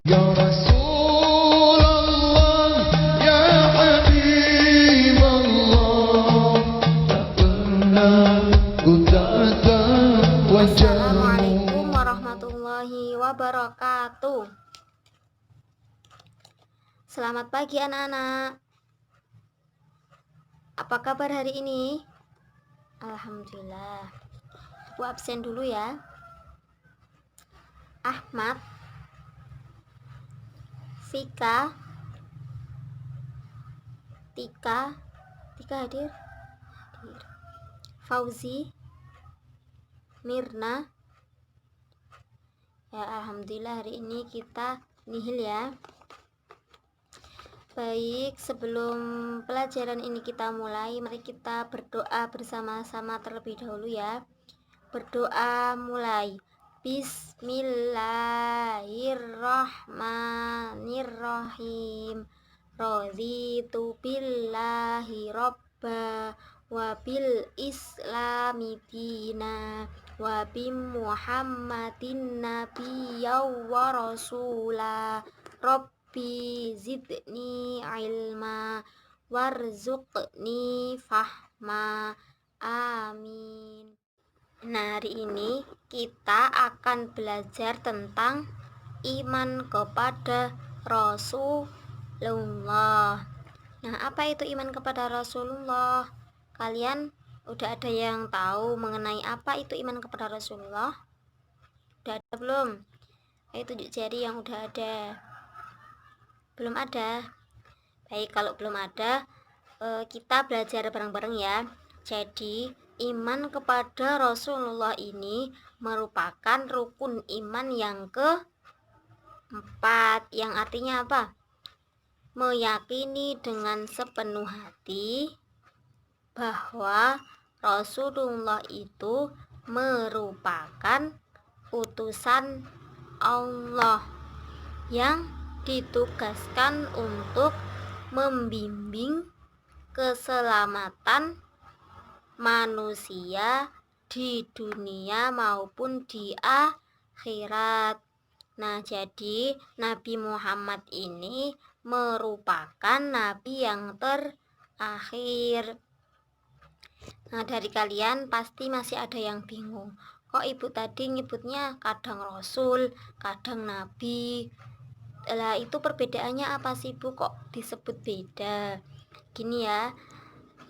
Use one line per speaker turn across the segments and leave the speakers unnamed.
Ya Rasulullah, ya Habiballah, tak pernah ku tatap wajahmu.
Assalamualaikum warahmatullahi wabarakatuh. Selamat pagi anak-anak. Apa kabar hari ini? Alhamdulillah. Ibu absen dulu ya. Ahmad, Vika, Tika hadir. Fauzi, Mirna. Ya, alhamdulillah hari ini kita nihil ya. Baik, sebelum pelajaran ini kita mulai, mari kita berdoa bersama-sama terlebih dahulu ya. Berdoa mulai. Bismillahirrahmanirrahim. Raditu billahi robba wa bil islami dina wa bi muhammadin nabiyya wa rasula. Rabbi zidni ilma warzuqni fahma. Amin. Nah, hari ini kita akan belajar tentang iman kepada Rasulullah. Nah, apa itu iman kepada Rasulullah? Kalian udah ada yang tahu mengenai apa itu iman kepada Rasulullah? Udah ada belum? Ayo tunjuk jari yang udah ada. Belum ada? Baik, kalau belum ada, kita belajar bareng-bareng ya. Jadi, iman kepada Rasulullah ini merupakan rukun iman yang keempat, yang artinya apa? Meyakini dengan sepenuh hati bahwa Rasulullah itu merupakan utusan Allah yang ditugaskan untuk membimbing keselamatan manusia di dunia maupun di akhirat. Nah, jadi Nabi Muhammad ini merupakan nabi yang terakhir. Nah, dari kalian pasti masih ada yang bingung. Kok ibu tadi nyebutnya kadang Rasul, kadang Nabi? Lah, itu perbedaannya apa sih Bu? Kok disebut beda? Gini ya.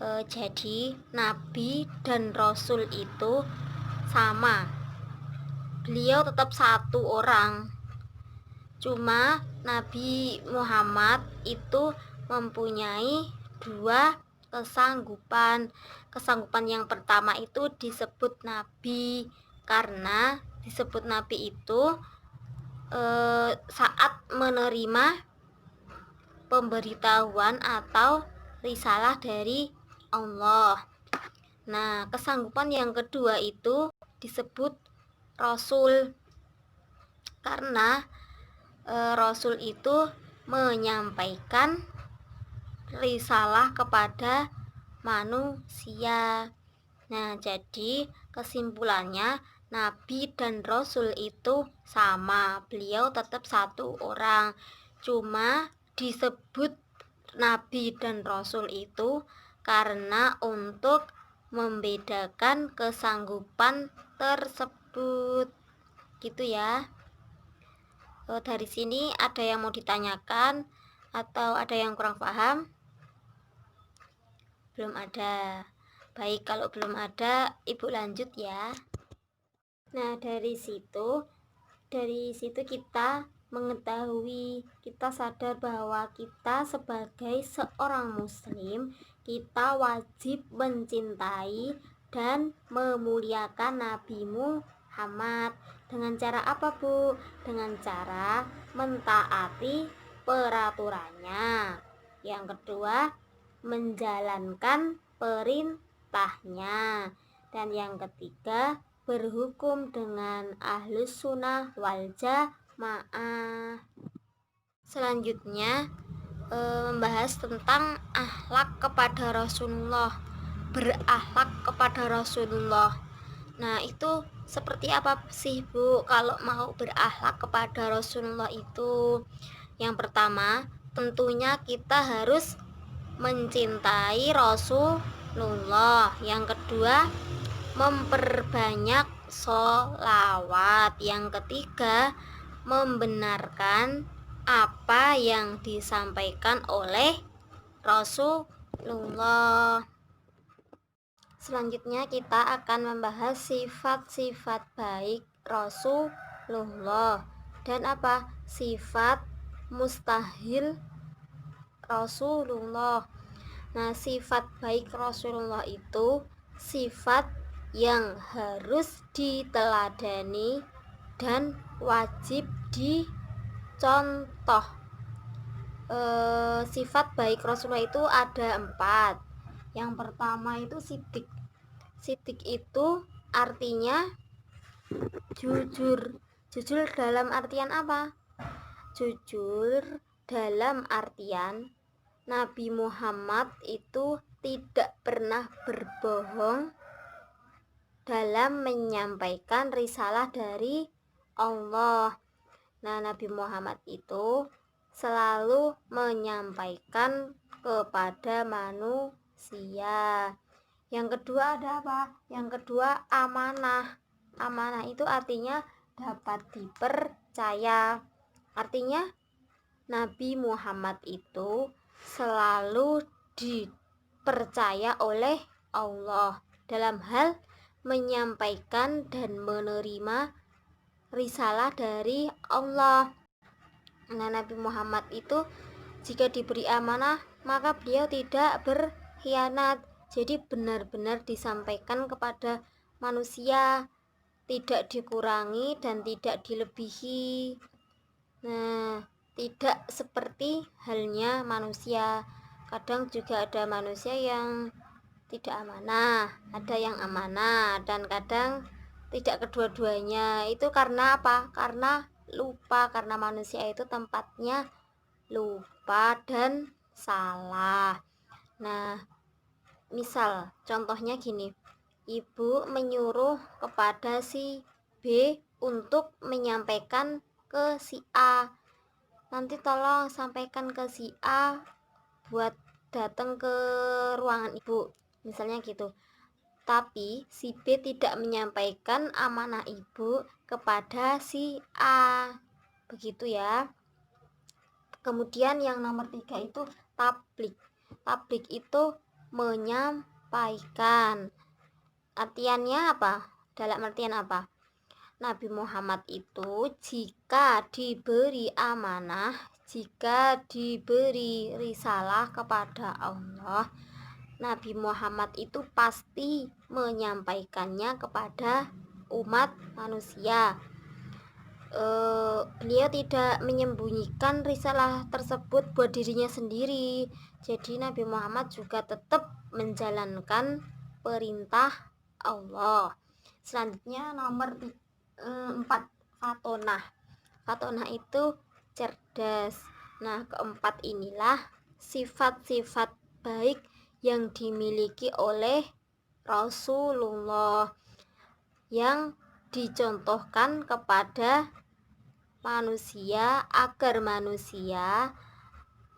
Jadi Nabi dan Rasul itu sama, beliau tetap satu orang, cuma Nabi Muhammad itu mempunyai dua kesanggupan. Kesanggupan yang pertama itu disebut Nabi, karena disebut Nabi itu saat menerima pemberitahuan atau risalah dari Allah. Nah, kesanggupan yang kedua itu disebut Rasul, karena Rasul itu menyampaikan risalah kepada manusia. Nah, jadi kesimpulannya Nabi dan Rasul itu sama, beliau tetap satu orang, cuma disebut Nabi dan Rasul itu karena untuk membedakan kesanggupan tersebut, gitu ya. Dari sini ada yang mau ditanyakan atau ada yang kurang paham? Belum ada. Baik, kalau belum ada, ibu lanjut ya. Nah, dari situ kita mengetahui, kita sadar bahwa kita sebagai seorang muslim, kita wajib mencintai dan memuliakan Nabi Muhammad. Dengan cara apa Bu? Dengan cara mentaati peraturannya. Yang kedua, menjalankan perintahnya. Dan yang ketiga, berhukum dengan ahlus sunnah wal jamaah. Selanjutnya membahas tentang akhlak kepada Rasulullah, berakhlak kepada Rasulullah. Nah, itu Seperti apa sih Bu kalau mau berakhlak kepada Rasulullah itu? Yang pertama, tentunya kita harus mencintai Rasulullah. Yang kedua, memperbanyak sholawat. Yang ketiga, membenarkan apa yang disampaikan oleh Rasulullah. Selanjutnya kita akan membahas sifat-sifat baik Rasulullah dan apa? Sifat mustahil Rasulullah. Nah, sifat baik Rasulullah itu sifat yang harus diteladani dan wajib dicontoh. Sifat baik Rasulullah itu ada 4. Yang pertama itu sidik. Sidik itu artinya jujur. Jujur dalam artian apa? Jujur dalam artian Nabi Muhammad itu tidak pernah berbohong dalam menyampaikan risalah dari Allah. Nah, Nabi Muhammad itu selalu menyampaikan kepada manusia. Yang kedua ada apa? Yang kedua amanah. Amanah itu artinya dapat dipercaya. Artinya Nabi Muhammad itu selalu dipercaya oleh Allah dalam hal menyampaikan dan menerima risalah dari Allah. Nah, Nabi Muhammad itu jika diberi amanah maka beliau tidak berkhianat. Jadi benar-benar disampaikan kepada manusia, tidak dikurangi dan tidak dilebihi. Nah, tidak seperti halnya manusia. Kadang juga ada manusia yang tidak amanah, ada yang amanah, dan kadang tidak kedua-duanya. Itu karena apa? Karena lupa, karena manusia itu tempatnya lupa dan salah. Nah, misal contohnya gini, ibu menyuruh kepada si B untuk menyampaikan ke si A, nanti tolong sampaikan ke si A buat datang ke ruangan ibu, misalnya gitu. Tapi si B tidak menyampaikan amanah ibu kepada si A, begitu ya. Kemudian yang nomor 3 itu tablik. Tablik itu menyampaikan. Artiannya apa? Dalam artian apa? Nabi Muhammad itu jika diberi amanah, jika diberi risalah kepada Allah, Nabi Muhammad itu pasti menyampaikannya kepada umat manusia. Beliau tidak menyembunyikan risalah tersebut buat dirinya sendiri. Jadi Nabi Muhammad juga tetap menjalankan perintah Allah. Selanjutnya nomor 4, fatonah. Fatonah itu cerdas. Nah, keempat inilah sifat-sifat baik yang dimiliki oleh Rasulullah yang dicontohkan kepada manusia agar manusia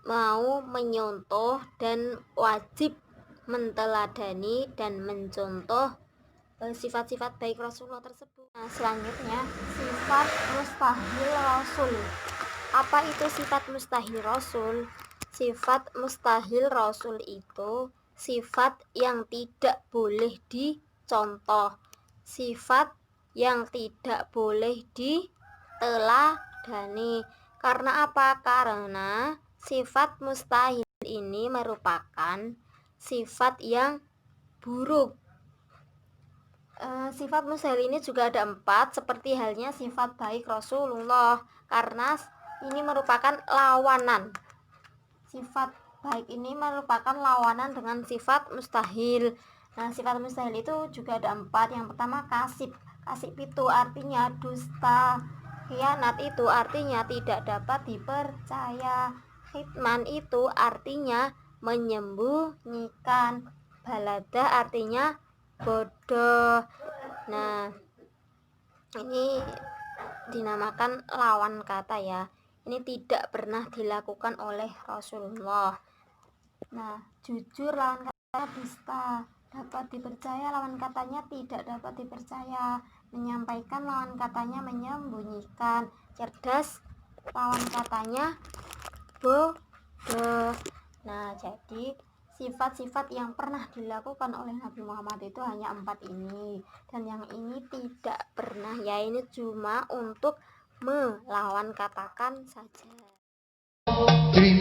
mau menyontoh dan wajib menteladani dan mencontoh sifat-sifat baik Rasulullah tersebut. Nah, selanjutnya sifat mustahil Rasul. Apa itu sifat mustahil Rasul? Sifat mustahil Rasul itu sifat yang tidak boleh dicontoh, sifat yang tidak boleh diteladani. Karena apa? Karena sifat mustahil ini merupakan sifat yang buruk. Sifat mustahil ini juga ada 4, seperti halnya sifat baik Rasulullah, karena ini merupakan lawanan. Sifat baik ini merupakan lawanan dengan sifat mustahil. Nah, sifat mustahil itu juga ada 4. Yang pertama kasib. Kasib itu artinya dusta. Khianat itu artinya tidak dapat dipercaya. Khitman itu artinya menyembunyikan. Balada artinya bodoh. Nah, Ini dinamakan lawan kata ya. Ini tidak pernah dilakukan oleh Rasulullah. Nah, jujur lawan katanya dusta, dapat dipercaya lawan katanya tidak dapat dipercaya, menyampaikan lawan katanya menyembunyikan, cerdas lawan katanya bodoh. Nah, jadi sifat-sifat yang pernah dilakukan oleh Nabi Muhammad itu hanya 4 ini, dan yang ini tidak pernah ya, ini cuma untuk melawan katakan saja.
Terima